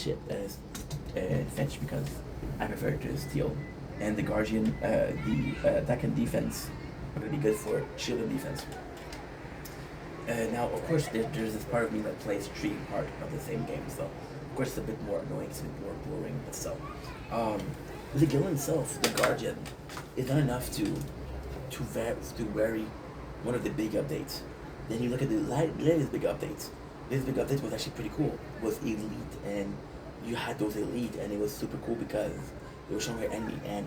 ship fetch because I prefer to steal, and the Guardian, the attack and defense are gonna be good for shield and defense. Now, of course, there's this part of me that plays three part of the same game, so of course it's a bit more annoying, it's a bit more boring, but still. The guild itself, the Guardian, is not enough to vary one of the big updates. Then you look at the latest big updates. This big update was actually pretty cool. It was elite, and you had those elite, and it was super cool because they were showing your enemy, and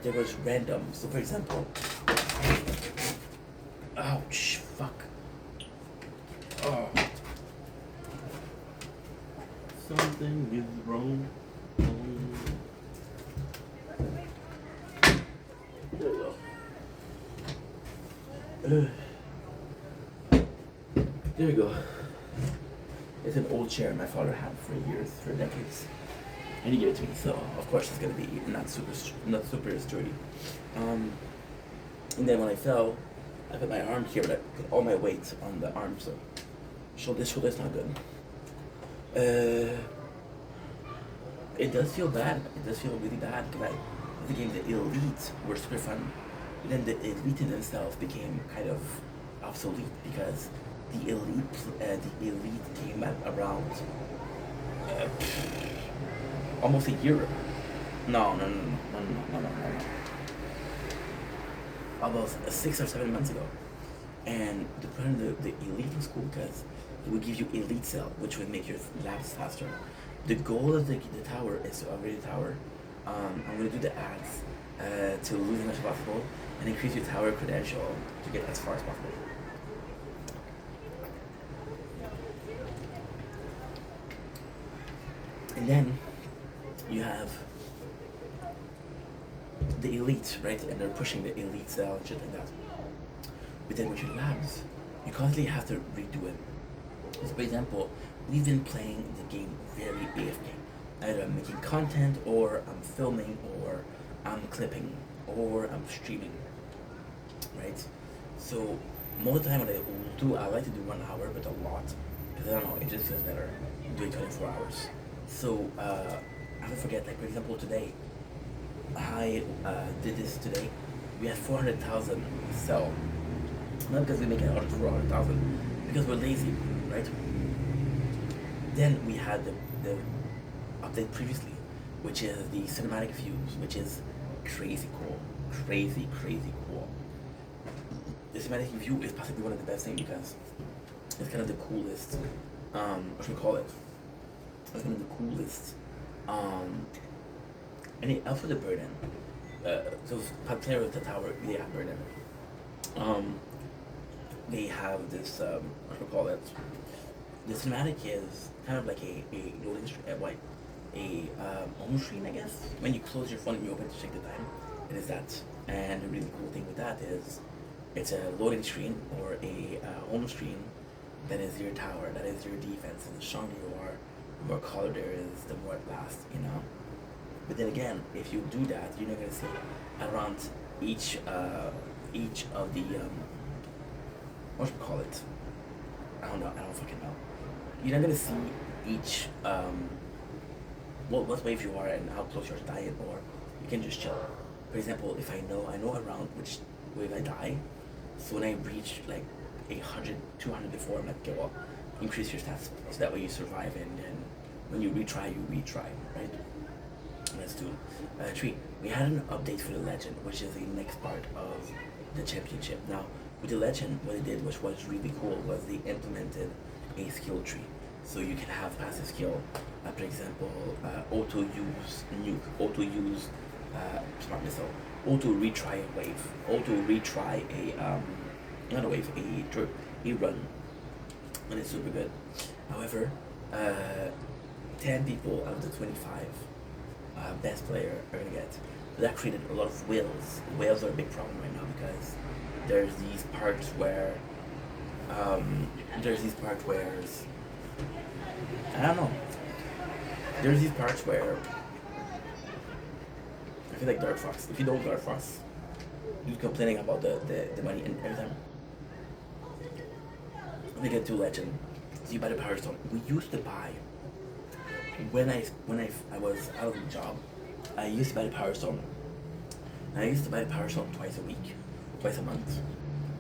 there was random. So, for example, ouch, fuck. Oh. Something is wrong. There we go. There we go. It's an old chair my father had for years, for decades, and he gave it to me. So of course it's gonna be not super sturdy. And then when I fell, I put my arm here, but I put all my weight on the arm, so shoulder's not good. It does feel bad. It does feel really bad because the game, the elite were super fun. But then the elite in themselves became kind of obsolete because the elite came at around almost a year. No. Almost 6 or 7 months ago. And the point of the elite was cool because it would give you elite cell, which would make your labs faster. The goal of the tower is to upgrade the tower. I'm going to do the ads to lose as much as possible and increase your tower credential to get as far as possible. And then you have the elite, right? And they're pushing the elite cell and shit like that. But then with your labs, you constantly have to redo it. So for example, we've been playing the game very AFK. Either I'm making content, or I'm filming, or I'm clipping, or I'm streaming, right? So most of the time what I like to do 1 hour, but a lot, because I don't know, it just feels better doing 24 hours. So I don't forget, like for example today, I did this today. We had 400,000 sell. Not because we make it out of 400,000, because we're lazy, right? Then we had the update previously, which is the cinematic views, which is crazy cool. Crazy cool. The cinematic view is possibly one of the best things because it's kind of the coolest, what should we call it? It's kind of the coolest, and it also the burden. So player with the tower, they have burden. They have this, what should we call it? The cinematic is kind of like a loading screen, home screen, I guess. When you close your phone and you open to check the time, it is that. And the really cool thing with that is it's a loading screen or a home screen that is your tower, that is your defense. And the stronger you are, the more color there is, the more it lasts, you know? But then again, if you do that, you're not gonna see around each of the, what should we call it? I don't fucking know. You're not gonna see each, what wave you are and how close you are to dying, or you can just chill. For example, if I know around which wave I die, so when I reach like 100, 200 before, I'm like, okay, well, increase your stats, so that way you survive, and then when you retry, right? Let's do 3. We had an update for the legend, which is the next part of the championship. Now, with the legend, what it did, which was really cool, was they implemented a skill tree. So you can have passive skill, for example, auto use nuke, auto use smart missile, auto retry a wave, auto retry not a wave, a run, and it's super good. However, 10 people out of the 25 best player are gonna get. That created a lot of whales. Whales are a big problem right now because there's these parts where I don't know. There's these parts where I feel like Dark Fox. If you know Dark Fox, you're complaining about the money, and every time we get to legend, so you buy the power stone. We used to buy when I was out of the job, I used to buy the Power Stone. And I used to buy the Power Stone twice a week, twice a month.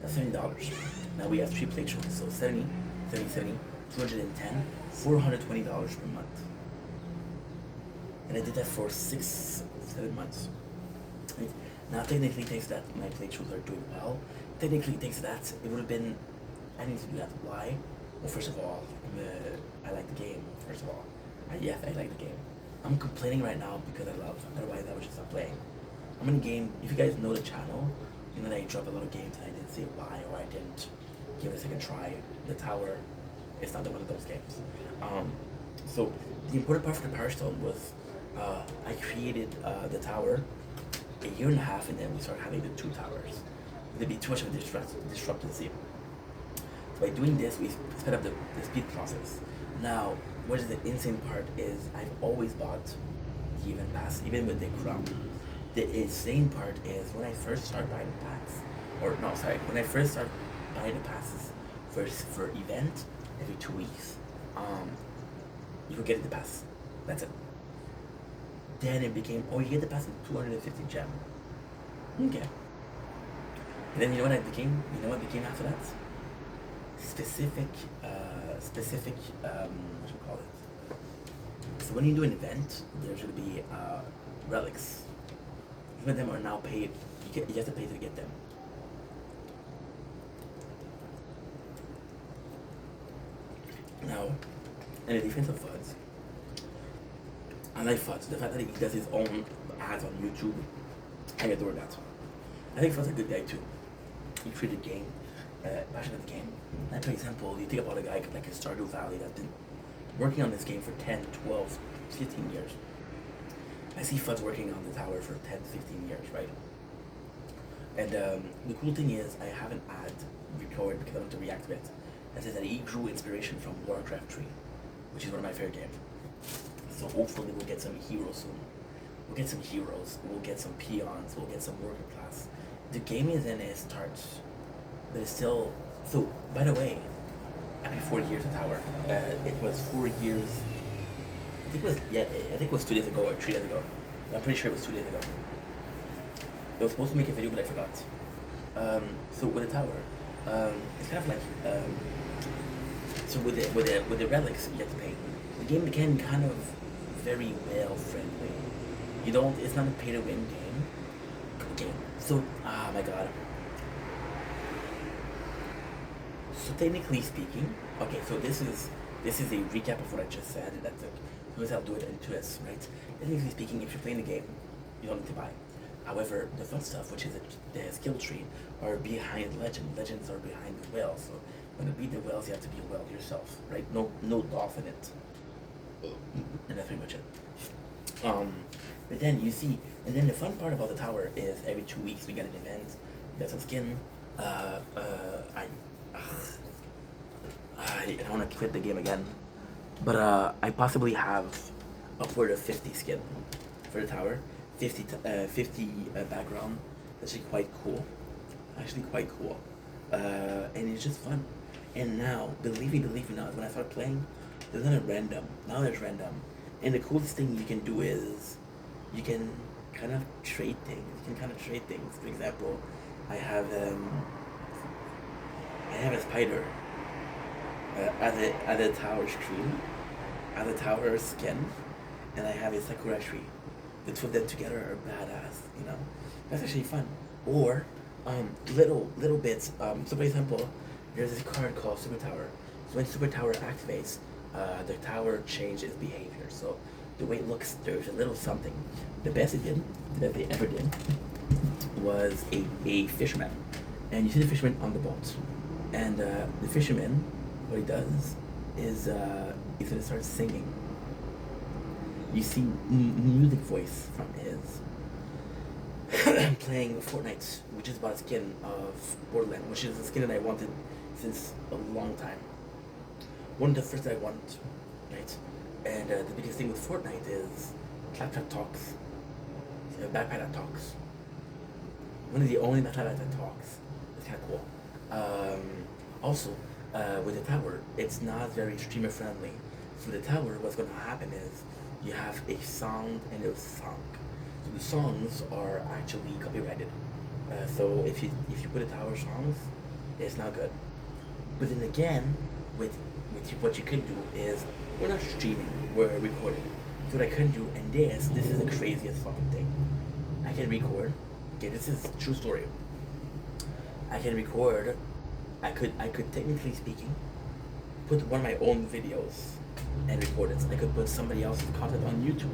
That's $70. Now we have 3 playthroughs, so 70, 70, 70, 210, $420 per month. And I did that for 6, 7 months. Right? Now technically thanks to that my playthroughs are doing well. Technically thanks to that it would have been I need to do that. Why? Well, first of all, I like the game. First of all, yes, I like the game. I'm complaining right now because I love. Otherwise, I would just stop playing. I'm in a game. If you guys know the channel, you know that I drop a lot of games and I didn't say why or I didn't give it a second try. The tower, it's not one of those games. So the important part for the Power Stone was I created the tower a year and a half, and then we started having the 2 towers. There'd be too much of a disruptancy. So by doing this, we sped up the speed process. Now, what is the insane part is I've always bought the event pass, even with the crown. The insane part is when I first started buying the packs, when I first started buying the passes for event every 2 weeks, you could get the pass. That's it. Then it became, oh, you get the pass in 250 gem. Okay. And then you know what became after that? Specific, what should we call it? So when you do an event, there's going to be relics. Some of them are now paid. You have to pay to get them. Now, in the defense of Fuds, I like Fuds. The fact that he does his own ads on YouTube, I adore that. I think Fuds a good guy too. He created the game, passionate the game. Like for example, you think about a guy like a Stardew Valley that's been working on this game for 10, 12, 15 years. I see Fuds working on the tower for 10, 15 years, right? And the cool thing is, I have an ad recorded because I want to react to it that says that he drew inspiration from Warcraft 3, which is one of my favorite games. So hopefully we'll get some heroes soon. We'll get some heroes, we'll get some peons, we'll get some worker class. The game is in its starts, but it's still, so by the way, after 4 years of tower, it was 4 years, I think it was 2 days ago or 3 days ago. I'm pretty sure it was 2 days ago. I was supposed to make a video, but I forgot. So with the tower, it's kind of like, so with the relics, you have to pay. The game became kind of very well friendly. It's not a pay to win game. So, oh my god. So technically speaking, okay, so this is a recap of what I just said. Here's how to do it in 2S, right? Technically speaking, if you're playing the game, you don't need to buy. However, the fun stuff, which is the skill tree, are behind legend. Legends are behind the whale. So when you beat the whales, you have to be a whale yourself, right? No dolphin in it. And that's pretty much it. But then you see, and then the fun part about the tower is every 2 weeks we get an event, we get some skin. I don't want to quit the game again, but I possibly have upward of 50 skin for the tower, 50 background. That's actually quite cool. And it's just fun. And now, believe it or not, when I start playing, there's not a random. Now there's random. And the coolest thing you can do is you can kind of trade things. For example, I have a spider as a tower stream, as a tower skin, and I have a sakura tree. The two of them together are badass, you know? That's actually fun. Or little bits. So for example, there's this card called Super Tower. So when Super Tower activates, the tower changes behavior. So the way it looks, there's a little something. The best they ever did, was a fisherman. And you see the fisherman on the boat. And the fisherman, what he does is he's gonna start singing. You see music voice from his playing Fortnite, which is about a skin of Borderlands, which is a skin that I wanted since a long time. One of the first that I wanted, right? And the biggest thing with Fortnite is Claptrap talks. It's a backpack that talks. One of the only backpack that talks. It's kind of cool. Also, with the tower, it's not very streamer friendly. So the tower, what's going to happen is you have a sound and a song. So the songs are actually copyrighted. So if you put a tower songs, it's not good. But then again, with what you could do is we're not streaming, we're recording. So what I couldn't do, and this is the craziest fucking thing. I can record. Okay, this is true story. I can record. I could technically speaking, put one of my own videos and record it. I could put somebody else's content on YouTube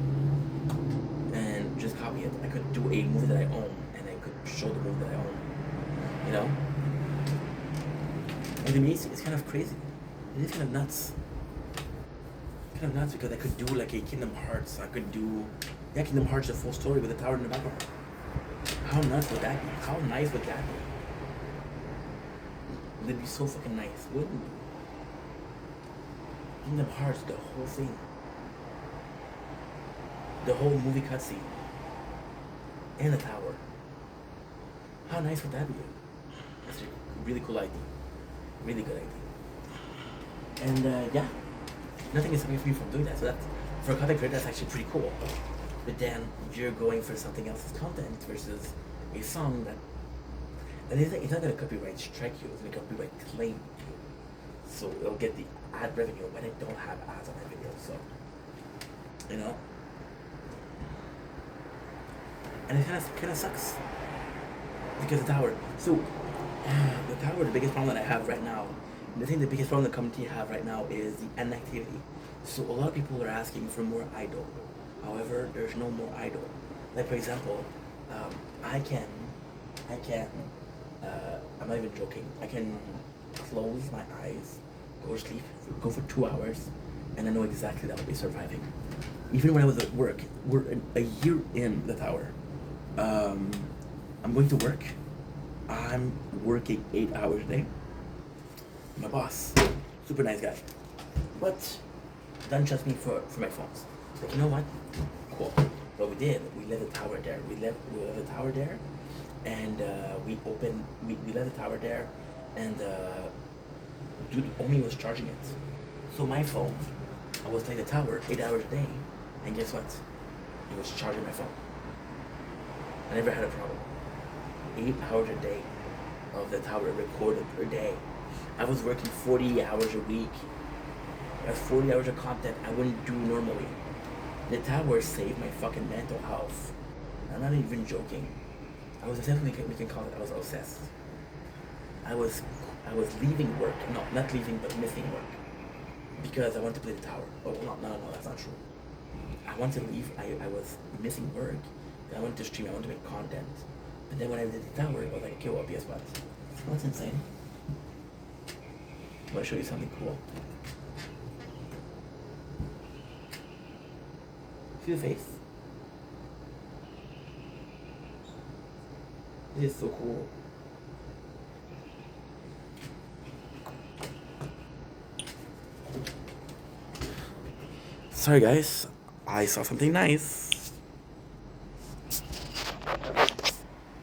and just copy it. I could do a movie that I own and I could show the movie that I own. You know? And to me, it's kind of crazy. It is kind of nuts. Kind of nuts because I could do like a Kingdom Hearts. I could do Kingdom Hearts, the full story with the tower in the background. How nuts would that be? How nice would that be? It'd be so fucking nice, wouldn't it? Kingdom Hearts, the whole thing. The whole movie cutscene. And the tower. How nice would that be? That's a really cool idea. Really good idea. And yeah, nothing is stopping me from doing that. So that's, for a content creator, that's actually pretty cool. But then you're going for something else's content versus a song that, and it's not gonna copyright strike you, it's gonna copyright claim you. So it'll get the ad revenue when I don't have ads on my video. So, you know, and it kind of sucks because the tower. So the tower, the biggest problem that I have right now, and I think the biggest problem the community have right now is the inactivity. So a lot of people are asking for more idle. However, there's no more idle. Like for example, I'm not even joking. I can close my eyes, go to sleep, go for 2 hours, and I know exactly that I'll be surviving. Even when I was at work, we're a year in the tower. I'm going to work. I'm working 8 hours a day. My boss, super nice guy, but doesn't trust me for my phones. Like, you know what? Cool. What we did, we left the tower there. We left the tower there, and we left the tower there, and dude only was charging it. So my phone, I was playing the tower 8 hours a day, and guess what? It was charging my phone. I never had a problem. 8 hours a day of the tower recorded per day. I was working 40 hours a week. That's 40 hours of content I wouldn't do normally. The tower saved my fucking mental health. I'm not even joking. I was definitely, we can call it, I was obsessed. I was leaving work, no, not leaving, but missing work. Because I wanted to play the tower. Oh, no, that's not true. I wanted to leave, I was missing work. I wanted to stream, I wanted to make content. But then when I did the tower, I was like, okay, well, guess what? That's insane. I want to show you something cool. See the face? This is so cool. Sorry guys, I saw something nice.